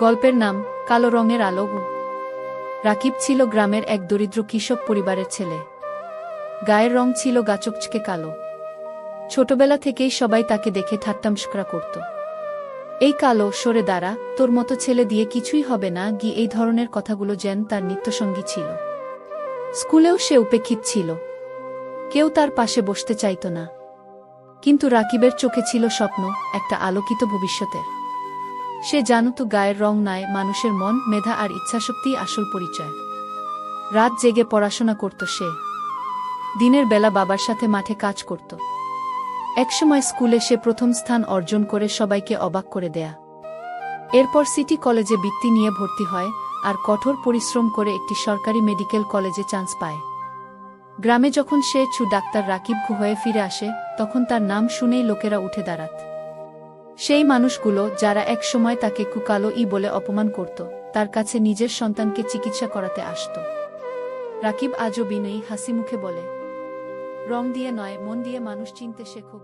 গল্পের নাম কালো রঙের আলো। রাকিব ছিল গ্রামের এক দরিদ্র কৃষক পরিবারের ছেলে। গায়ের রং ছিল গাচকচকে কালো। ছোটবেলা থেকেই সবাই তাকে দেখে ঠাট্টামস্করা করত। এই কালো, সরে দাঁড়া, তোর মতো ছেলে দিয়ে কিছুই হবে না, এই ধরনের কথাগুলো যেন তার নিত্যসঙ্গী ছিল। স্কুলেও সে উপেক্ষিত ছিল। কেউ তার পাশে বসতে চাইত না। কিন্তু রাকিবের চোখে ছিল স্বপ্ন, একটা আলোকিত ভবিষ্যতের। সে জানত গায়ের রং নয়, মানুষের মন, মেধা আর ইচ্ছাশক্তিই আসল পরিচয়। রাত জেগে পড়াশোনা করত সে। দিনের বেলা বাবার সাথে মাঠে কাজ করত। একসময় স্কুলে সে প্রথম স্থান অর্জন করে সবাইকে অবাক করে দেয়া। এরপর সিটি কলেজে বৃত্তি নিয়ে ভর্তি হয় আর কঠোর পরিশ্রম করে একটি সরকারি মেডিকেল কলেজে চান্স পায়। গ্রামে যখন সে ডাক্তার রাকিব হয়ে ফিরে আসে, তখন তার নাম শুনেই লোকেরা উঠে দাঁড়াত। সেই মানুষগুলো যারা এক সময় তাকে কালো বলে অপমান করত, তার কাছে নিজের সন্তানকে চিকিৎসা করাতে আসত। রাকিব আজও বিনয়ী হাসি মুখে বলে, রং দিয়ে নয়, মন দিয়ে মানুষ চিনতে শেখো।